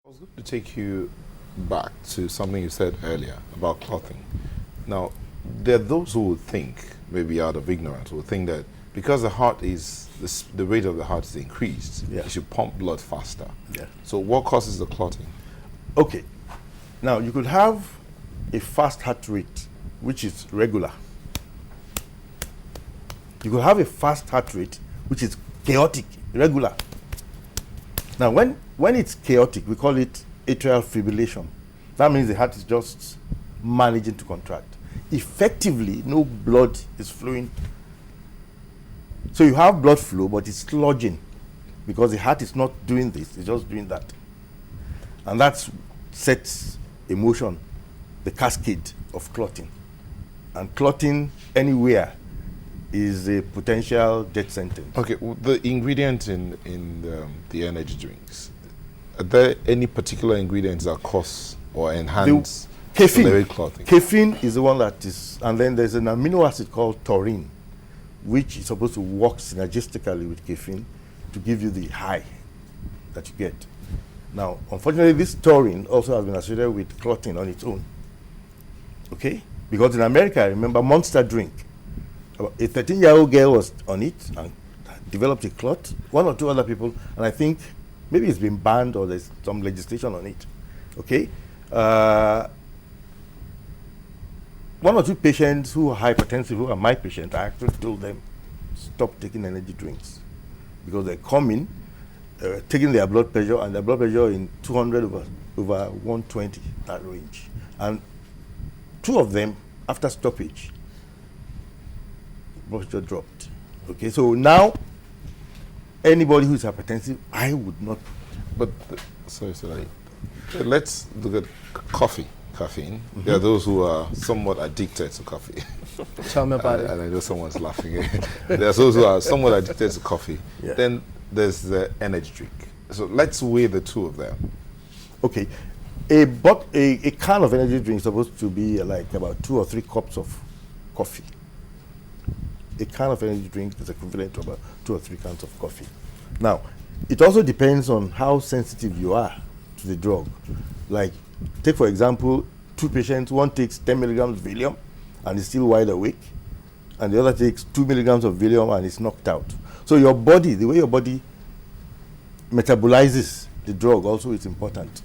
I was going to take you back to something you said earlier about clothing. Now, there are those who would think, maybe out of ignorance, would think that because the heart is, the rate of the heart is increased, you should pump blood faster. Yeah. So what causes the clotting? Okay. Now, you could have a fast heart rate, which is regular. You could have a fast heart rate, which is chaotic, irregular. Now, when it's chaotic, we call it atrial fibrillation. That means the heart is just managing to contract. Effectively, no blood is flowing. So you have blood flow, but it's sludging because the heart is not doing this, it's just doing that. And that sets in motion the cascade of clotting. And clotting anywhere is a potential death sentence. Okay, well, the ingredient in the energy drinks, are there any particular ingredients that cause or enhance caffeine? Clotting? Caffeine is the one that is, and then there's an amino acid called taurine, which is supposed to work synergistically with caffeine to give you the high that you get. Now, unfortunately, this taurine also has been associated with clotting on its own. Okay? Because in America, I remember Monster drink. A 13-year-old girl was on it and developed a clot. One or two other people, and I think maybe it's been banned or there's some legislation on it. Okay? One or two patients who are hypertensive, who are my patients, I actually told them, stop taking energy drinks. Because they come in, taking their blood pressure, and their blood pressure in 200 over 120, that range. And two of them, after stoppage, blood pressure dropped. Okay, so now, anybody who is hypertensive, I would not. But, let's look at coffee. Caffeine. Mm-hmm. There are those who are somewhat addicted to coffee. Tell me about it. And I know someone's laughing. There are those who are somewhat addicted to coffee. Yeah. Then there's the energy drink. So let's weigh the two of them. Okay. A can of energy drink is supposed to be like about 2 or 3 cups of coffee. A can of energy drink is equivalent to about 2 or 3 cans of coffee. Now, it also depends on how sensitive you are to the drug. Like, take for example, 2 patients, one takes 10 milligrams of Valium and is still wide awake, and the other takes 2 milligrams of Valium and is knocked out. So your body, the way your body metabolizes the drug also is important.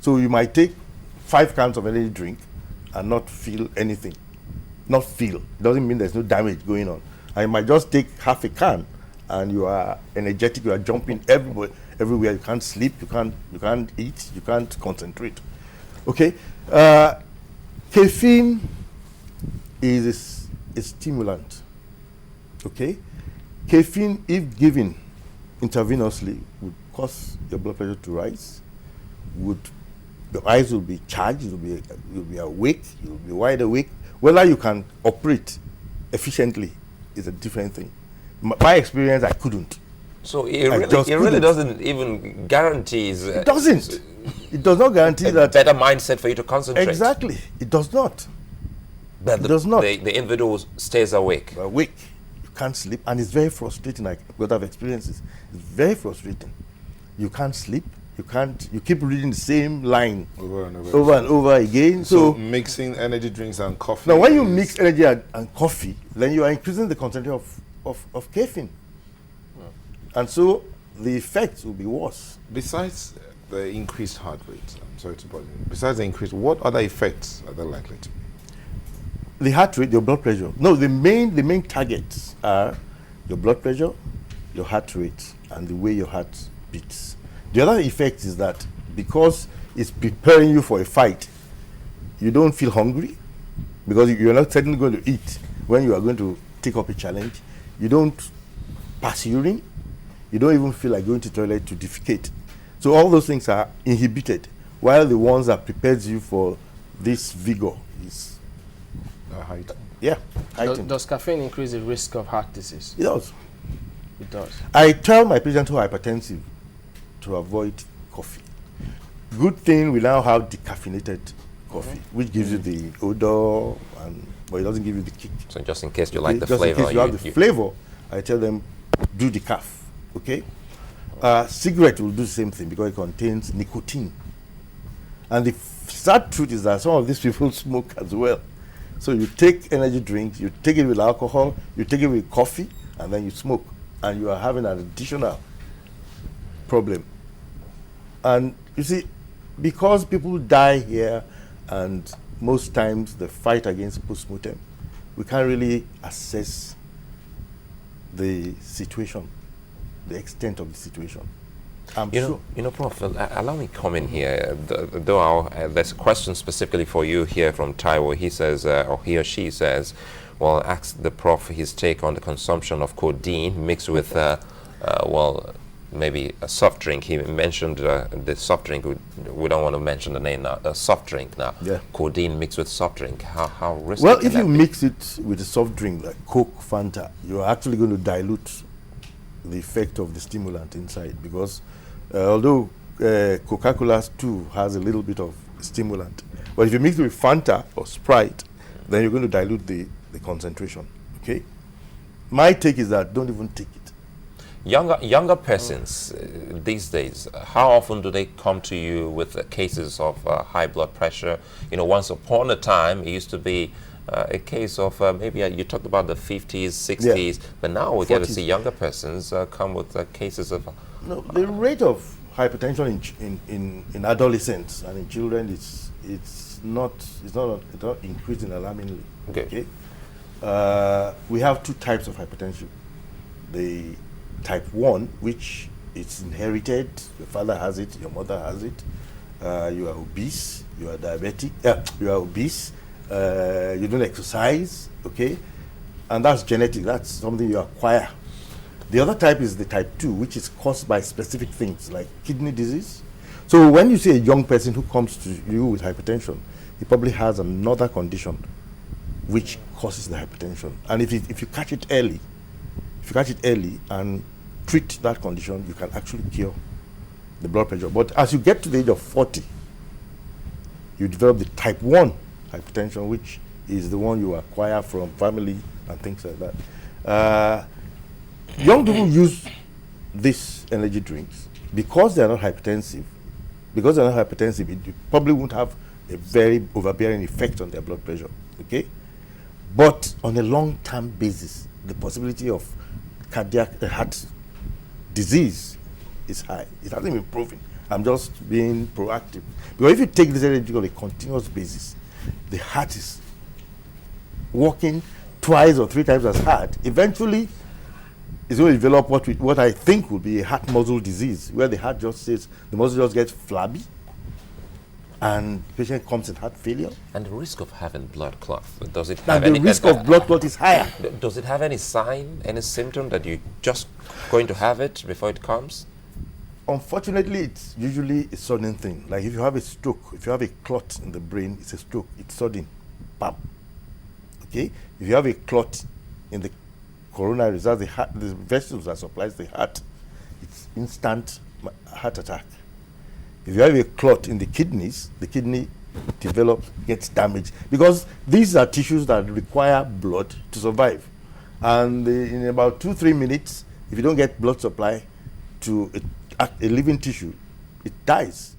So you might take 5 cans of energy drink and not feel anything. Not feel. It doesn't mean there's no damage going on. And you might just take half a can and you are energetic, you are jumping everywhere. You can't sleep, you can't eat, you can't concentrate. Okay? Caffeine is a stimulant. Okay? Caffeine, if given intravenously, would cause your blood pressure to rise. Your eyes will be charged, you'll be awake, you'll be wide awake. Whether you can operate efficiently is a different thing. My experience, I couldn't. So it really doesn't even guarantee. It doesn't. It does not guarantee that better mindset for you to concentrate. Exactly. It does not. But it does not. The individual stays awake. Awake. You can't sleep, and it's very frustrating. Like what I've experienced, it's very frustrating. You can't sleep. You keep reading the same line over and over again. So mixing energy drinks and coffee. Now, when you mix energy and coffee, then you are increasing the concentration of caffeine. And so the effects will be worse. Besides the increased heart rate, I'm sorry to bother you. Besides the increase, what other effects are there likely to be? The heart rate, your blood pressure. No, the main targets are your blood pressure, your heart rate, and the way your heart beats. The other effect is that because it's preparing you for a fight, you don't feel hungry because you're not certainly going to eat when you are going to take up a challenge. You don't pass urine. You don't even feel like going to the toilet to defecate. So all those things are inhibited, while the ones that prepares you for this vigor is heightened. Yeah, heightened. Does caffeine increase the risk of heart disease? It does. It does. I tell my patients who are hypertensive to avoid coffee. Good thing we now have decaffeinated coffee, which gives you the odor, but it doesn't give you the kick. So just in case you like the just flavor. In case you have the flavor, I tell them, do decaf. Okay? Cigarette will do the same thing because it contains nicotine. And the sad truth is that some of these people smoke as well. So you take energy drinks, you take it with alcohol, you take it with coffee, and then you smoke. And you are having an additional problem. And you see, because people die here, and most times the fight against postmortem, we can't really assess the situation, the extent of the situation. You know, Prof, allow me to comment here. Though there's a question specifically for you here from Taiwo. He says, or he or she says, well, ask the Prof his take on the consumption of codeine mixed with, well, maybe a soft drink. He mentioned the soft drink. We don't want to mention the name now. A soft drink now. Yeah. Codeine mixed with soft drink. How risky? Well, can if you that be? mix it with a soft drink like Coke, Fanta, you're actually going to dilute the effect of the stimulant inside, because although Coca-Cola too has a little bit of stimulant, but if you mix it with Fanta or Sprite, then you're going to dilute the concentration. Okay. My take is that don't even take it. Younger persons these days, how often do they come to you with cases of high blood pressure? You know, once upon a time, it used to be a case of maybe you talked about the 50s, 60s, but now we get to see younger persons come with cases of... No, the rate of hypertension in adolescents and in children it's not increasing alarmingly. Okay. We have two types of hypertension. The type 1, which it's inherited, your father has it, your mother has it, you are obese, you are diabetic, you are obese, you don't exercise, okay? And that's genetic, that's something you acquire. The other type is the type 2, which is caused by specific things like kidney disease. So when you see a young person who comes to you with hypertension, he probably has another condition which causes the hypertension. And if you catch it early, and treat that condition, you can actually cure the blood pressure. But as you get to the age of 40, you develop the type 1 hypertension, which is the one you acquire from family and things like that. Young people use these energy drinks because they are not hypertensive. Because they are not hypertensive, it probably won't have a very overbearing effect on their blood pressure. Okay, but on a long-term basis, the possibility of cardiac heart disease is high. It hasn't been proven. I'm just being proactive. Because if you take this energy on a continuous basis, the heart is working twice or 3 times as hard. Eventually, it's going to develop what I think will be a heart muscle disease, where the heart just says, the muscle just gets flabby, and the patient comes in heart failure. And the risk of having blood clot, does it have And the risk of blood clot is higher. Does it have any sign, any symptom that you're just going to have it before it comes? Unfortunately, it's usually a sudden thing. Like if you have a stroke, if you have a clot in the brain, it's a stroke. It's sudden. Bam. Okay? If you have a clot in the coronaries, that's the heart, the vessels that supplies the heart, it's instant heart attack. If you have a clot in the kidneys, the kidney develops, gets damaged, because these are tissues that require blood to survive. And in about 2-3 minutes, if you don't get blood supply to a living tissue, it dies.